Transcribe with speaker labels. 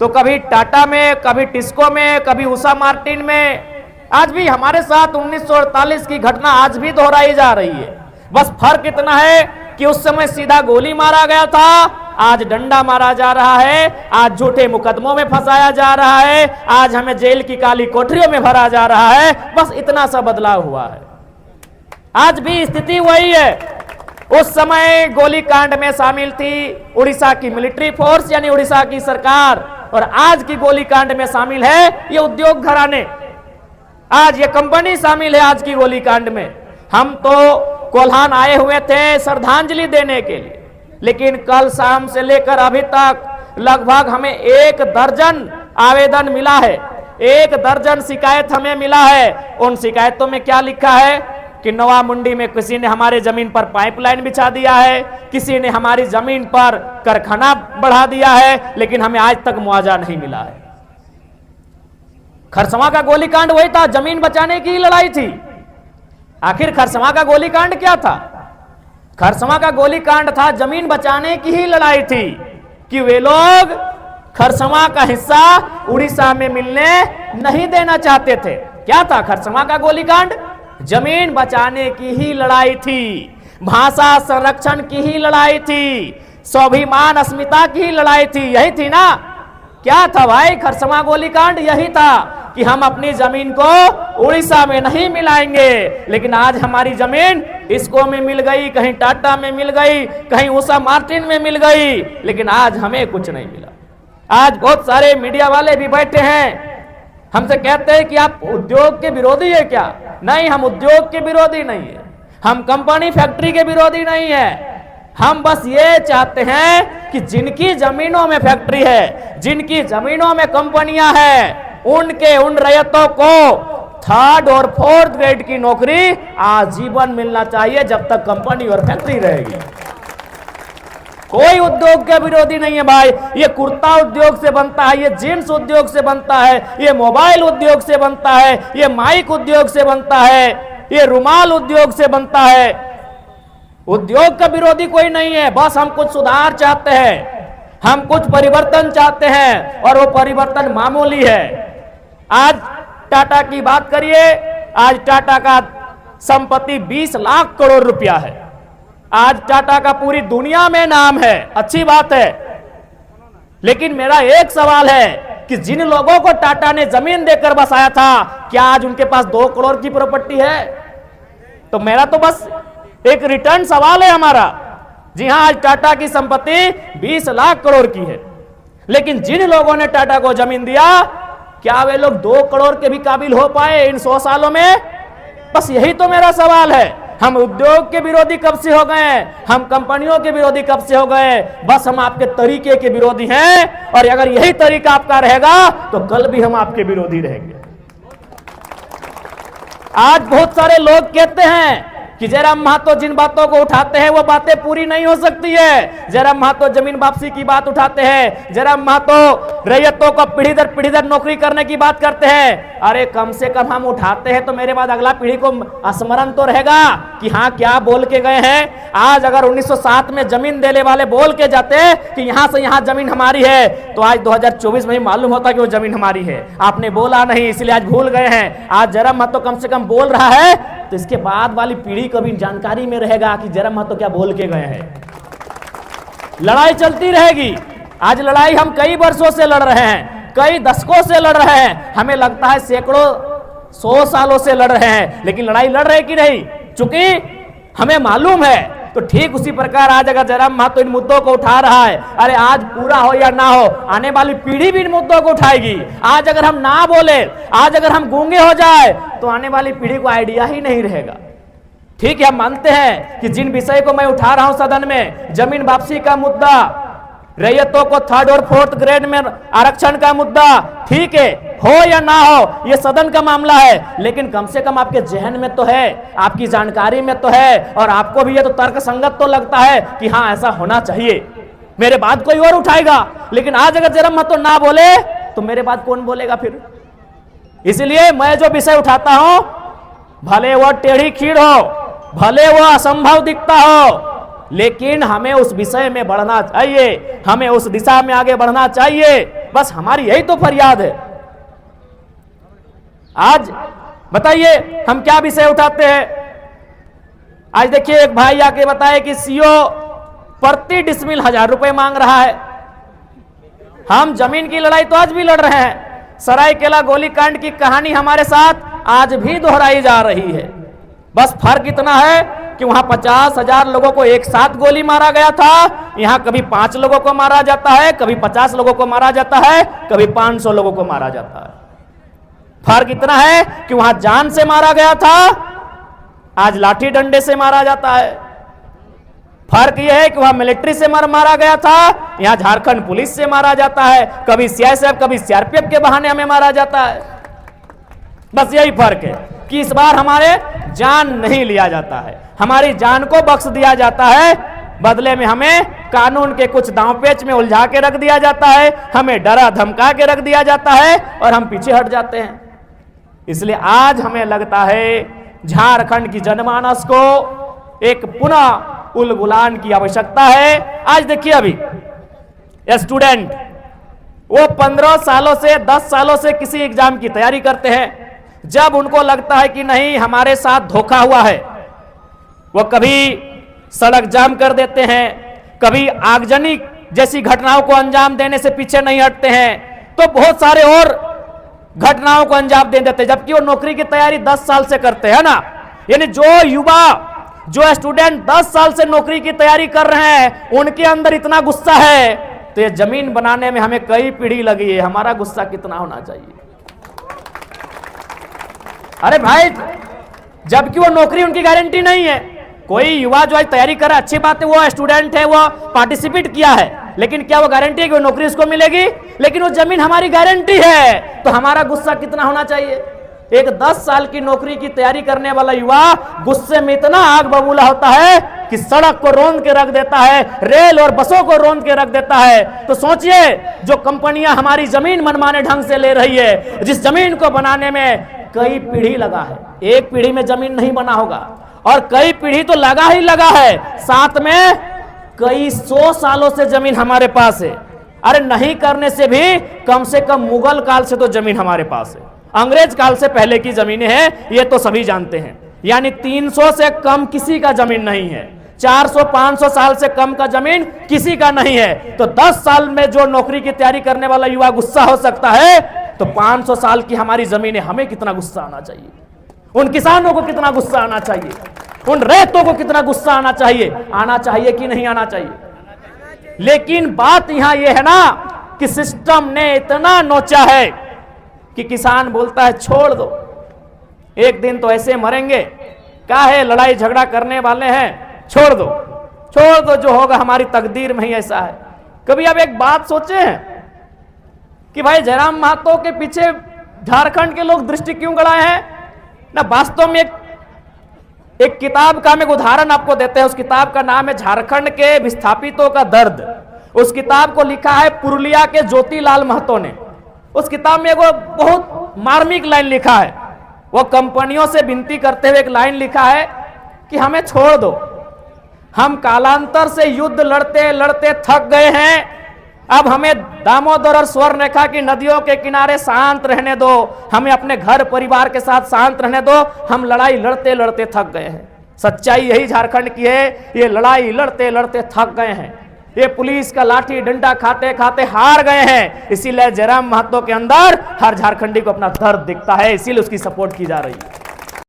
Speaker 1: तो कभी टाटा में, कभी टिस्को में, कभी उषा मार्टिन में। आज भी हमारे साथ 1948 की घटना आज भी दोहराई जा रही है। बस फर्क इतना है कि उस समय सीधा गोली मारा गया था, आज डंडा मारा जा रहा है, आज झूठे मुकदमों में फंसाया जा रहा है, आज हमें जेल की काली कोठरियों में भरा जा रहा है। बस इतना सा बदलाव हुआ है। आज भी स्थिति वही है। उस समय गोलीकांड में शामिल थी उड़ीसा की मिलिट्री फोर्स यानी उड़ीसा की सरकार, और आज की गोलीकांड में शामिल है ये उद्योग घराने, आज ये कंपनी शामिल है आज की गोलीकांड में। हम तो कोल्हान आए हुए थे श्रद्धांजलि देने के लिए, लेकिन कल शाम से लेकर अभी तक लगभग हमें 1 दर्जन आवेदन मिला है, 1 दर्जन शिकायत हमें मिला है। उन शिकायतों में क्या लिखा है कि नवा मुंडी में किसी ने हमारे जमीन पर पाइपलाइन बिछा दिया है, किसी ने हमारी जमीन पर कारखाना बढ़ा दिया है, लेकिन हमें आज तक मुआवजा नहीं मिला है। खरसवां का गोलीकांड वही था, जमीन बचाने की लड़ाई थी। आखिर खरसवां का गोलीकांड क्या था? खरसवां का गोलीकांड था जमीन बचाने की ही लड़ाई थी कि वे लोग खरसवां का हिस्सा उड़ीसा में मिलने नहीं देना चाहते थे। क्या था खरसवां का गोलीकांड? जमीन बचाने की ही लड़ाई थी, भाषा संरक्षण की ही लड़ाई थी, स्वाभिमान अस्मिता की ही लड़ाई थी। यही थी ना? क्या था भाई खरसवां गोलीकांड? यही था कि हम अपनी जमीन को उड़ीसा में नहीं मिलाएंगे। लेकिन आज हमारी जमीन इसको में मिल गई, कहीं टाटा में मिल गई, कहीं उषा मार्टिन में मिल गई, लेकिन आज हमें कुछ नहीं मिला। आज बहुत सारे मीडिया वाले भी बैठे हैं, हमसे कहते हैं कि आप उद्योग के विरोधी है क्या? नहीं, हम उद्योग के विरोधी नहीं है, हम कंपनी फैक्ट्री के विरोधी नहीं है। हम बस ये चाहते हैं कि जिनकी जमीनों में फैक्ट्री है, जिनकी जमीनों में कंपनियां हैं, उन रैयतों को 3rd और 4th ग्रेड की नौकरी आजीवन मिलना चाहिए जब तक कंपनी और फैक्ट्री रहेगी। कोई उद्योग के विरोधी नहीं है भाई। ये कुर्ता उद्योग से बनता है, ये जींस उद्योग से बनता है, ये मोबाइल उद्योग से बनता है, ये माइक उद्योग से बनता है, ये रुमाल उद्योग से बनता है। उद्योग का विरोधी कोई नहीं है। बस हम कुछ सुधार चाहते हैं, हम कुछ परिवर्तन चाहते हैं, और वो परिवर्तन मामूली है। आज टाटा की बात करिए, आज टाटा का संपत्ति 20 लाख करोड़ रुपया है। आज टाटा का पूरी दुनिया में नाम है, अच्छी बात है। लेकिन मेरा एक सवाल है कि जिन लोगों को टाटा ने जमीन देकर बसाया था, क्या आज उनके पास 2 करोड़ की प्रॉपर्टी है? तो मेरा तो बस एक रिटर्न सवाल है हमारा। जी हां, आज टाटा की संपत्ति 20 लाख करोड़ की है, लेकिन जिन लोगों ने टाटा को जमीन दिया, क्या वे लोग 2 करोड़ के भी काबिल हो पाए इन 100 सालों में? बस यही तो मेरा सवाल है। हम उद्योग के विरोधी कब से हो गए? हम कंपनियों के विरोधी कब से हो गए? बस हम आपके तरीके के विरोधी हैं, और अगर यही तरीका आपका रहेगा तो कल भी हम आपके विरोधी रहेंगे। आज बहुत सारे लोग कहते हैं कि जयराम महतो जिन बातों को उठाते हैं वो बातें पूरी नहीं हो सकती है। जयराम महतो जमीन वापसी की बात उठाते हैं, जयराम महतो रैयतों को पीढ़ी दर नौकरी करने की बात करते हैं। अरे कम से कम हम उठाते हैं तो मेरे बाद अगला पीढ़ी को स्मरण तो रहेगा कि हाँ क्या बोल के गए हैं। आज अगर 1907 में जमीन देने वाले बोल के जाते कि यहां से यहां जमीन हमारी है, तो आज 2024 में ही मालूम होता कि वो जमीन हमारी है। आपने बोला नहीं, इसलिए आज भूल गए हैं। आज जयराम महतो कम से कम बोल रहा है, तो इसके बाद वाली पीढ़ी को भी जानकारी में रहेगा कि जयराम महतो क्या बोल के गए हैं। लड़ाई चलती रहेगी। आज लड़ाई हम कई वर्षों से लड़ रहे हैं, कई दशकों से लड़ रहे हैं, हमें लगता है सैकड़ों 100 सालों से लड़ रहे हैं, लेकिन लड़ाई लड़ रहे कि नहीं, चूंकि हमें मालूम है। तो ठीक उसी प्रकार आज अगर जयराम महतो इन मुद्दों को उठा रहा है, अरे आज पूरा हो या ना हो, आने वाली पीढ़ी भी इन मुद्दों को उठाएगी। आज अगर हम ना बोले, आज अगर हम गूंगे हो जाए, तो आने वाली पीढ़ी को आइडिया ही नहीं रहेगा। ठीक है, हम मानते हैं कि जिन विषय को मैं उठा रहा हूं सदन में, जमीन वापसी का मुद्दा, रैयतों को 3rd और 4th ग्रेड में आरक्षण का मुद्दा, ठीक है, हो या ना हो ये सदन का मामला है, लेकिन कम से कम आपके जहन में तो है, आपकी जानकारी में तो है, और आपको भी ये तो तर्क संगत तो लगता है कि हाँ ऐसा होना चाहिए। मेरे बाद कोई और उठाएगा, लेकिन आज अगर जयराम महतो ना बोले तो मेरे बाद कौन बोलेगा फिर? इसलिए मैं जो विषय उठाता हूं, भले वो टेढ़ी खीर हो, भले वो असंभव दिखता हो, लेकिन हमें उस विषय में बढ़ना चाहिए, हमें उस दिशा में आगे बढ़ना चाहिए। बस हमारी यही तो फरियाद है। आज बताइए हम क्या विषय उठाते हैं। आज देखिए एक भाई आके बताए कि सीओ प्रति डिसमिल 1000 रुपए मांग रहा है। हम जमीन की लड़ाई तो आज भी लड़ रहे हैं। सरायकेला गोलीकांड की कहानी हमारे साथ आज भी दोहराई जा रही है। बस फर्क इतना है कि वहां 50,000 लोगों को एक साथ गोली मारा गया था, यहां कभी 5 लोगों को मारा जाता है, कभी 50 लोगों को मारा जाता है, कभी 500 लोगों को मारा जाता है। फर्क इतना है कि वहां जान से मारा गया था, आज लाठी डंडे से मारा जाता है। फर्क यह है कि वहां मिलिट्री से मारा गया था, यहां झारखंड पुलिस से मारा जाता है, कभी सीआईएसएफ कभी सीआरपीएफ के बहाने हमें मारा जाता है। बस यही फर्क है कि इस बार हमारे जान नहीं लिया जाता है, हमारी जान को बख्श दिया जाता है, बदले में हमें कानून के कुछ दांवपेच में उलझा के रख दिया जाता है, हमें डरा धमका के रख दिया जाता है और हम पीछे हट जाते हैं। इसलिए आज हमें लगता है झारखंड की जनमानस को एक पुनः उलगुलान की आवश्यकता है। आज देखिए अभी स्टूडेंट वो 15 सालों से 10 सालों से किसी एग्जाम की तैयारी करते हैं। जब उनको लगता है कि नहीं हमारे साथ धोखा हुआ है, वो कभी सड़क जाम कर देते हैं, कभी आगजनी जैसी घटनाओं को अंजाम देने से पीछे नहीं हटते हैं, तो बहुत सारे और घटनाओं को अंजाम दे देते हैं, जबकि वो नौकरी की तैयारी 10 साल से करते हैं ना। यानी जो युवा जो स्टूडेंट 10 साल से नौकरी की तैयारी कर रहे हैं, उनके अंदर इतना गुस्सा है, तो ये जमीन बनाने में हमें कई पीढ़ी लगी है, हमारा गुस्सा कितना होना चाहिए। अरे भाई, जबकि वो नौकरी उनकी गारंटी नहीं है। कोई युवा जो आज तैयारी कर रहा है, अच्छी बात है, वो स्टूडेंट है, वो पार्टिसिपेट किया है, लेकिन क्या वो गारंटी है कि वो नौकरी उसको मिलेगी? लेकिन वो जमीन हमारी गारंटी है, तो हमारा गुस्सा कितना होना चाहिए। एक 10 साल की नौकरी की तैयारी करने वाला युवा गुस्से में इतना आग बबूला होता है कि सड़क को रौंद के रख देता है, रेल और बसों को रौंद के रख देता है। तो सोचिए, जो कंपनियां हमारी जमीन मनमाने ढंग से ले रही है, जिस जमीन को बनाने में कई पीढ़ी लगा है, एक पीढ़ी में जमीन नहीं बना होगा, और कई पीढ़ी तो लगा ही लगा है, साथ में कई 100 सालों से जमीन हमारे पास है। अरे नहीं करने से भी कम से कम मुगल काल से तो जमीन हमारे पास है, अंग्रेज काल से पहले की जमीनें हैं, ये तो सभी जानते हैं। यानी 300 से कम किसी का जमीन नहीं है, 400-500 साल से कम का जमीन किसी का नहीं है। तो 10 साल में जो नौकरी की तैयारी करने वाला युवा गुस्सा हो सकता है, तो 500 साल की हमारी जमीनें, हमें कितना गुस्सा आना चाहिए, उन किसानों को कितना गुस्सा आना चाहिए, उन रैयतों को कितना गुस्सा आना चाहिए कि नहीं आना चाहिए। लेकिन बात यहां यह है ना कि सिस्टम ने इतना नोचा है कि किसान बोलता है छोड़ दो, एक दिन तो ऐसे मरेंगे, क्या है लड़ाई झगड़ा करने वाले हैं, छोड़ दो, जो होगा हमारी तकदीर में ही ऐसा है। कभी आप एक बात सोचे हैं कि भाई जयराम महतो के पीछे झारखंड के लोग दृष्टि क्यों गड़ाए हैं ना? वास्तव में एक किताब का हम एक उदाहरण आपको देते हैं। उस किताब का नाम है झारखंड के विस्थापितों का दर्द। उस किताब को लिखा है पुरुलिया के ज्योतिलाल महतो ने। उस किताब में वो बहुत मार्मिक लाइन लिखा है। वो कंपनियों से विनती करते हुए एक लाइन लिखा है कि हमें छोड़ दो, हम कालांतर से युद्ध लड़ते लड़ते थक गए हैं, अब हमें दामोदर और स्वर्णरेखा की नदियों के किनारे शांत रहने दो, हमें अपने घर परिवार के साथ शांत रहने दो, हम लड़ाई लड़ते लड़ते थक गए हैं। सच्चाई यही झारखंड की है, ये लड़ाई लड़ते लड़ते थक गए हैं, ये पुलिस का लाठी डंडा खाते खाते हार गए हैं। इसीलिए जयराम महतो के अंदर हर झारखंडी को अपना दर्द दिखता है, इसीलिए उसकी सपोर्ट की जा रही है।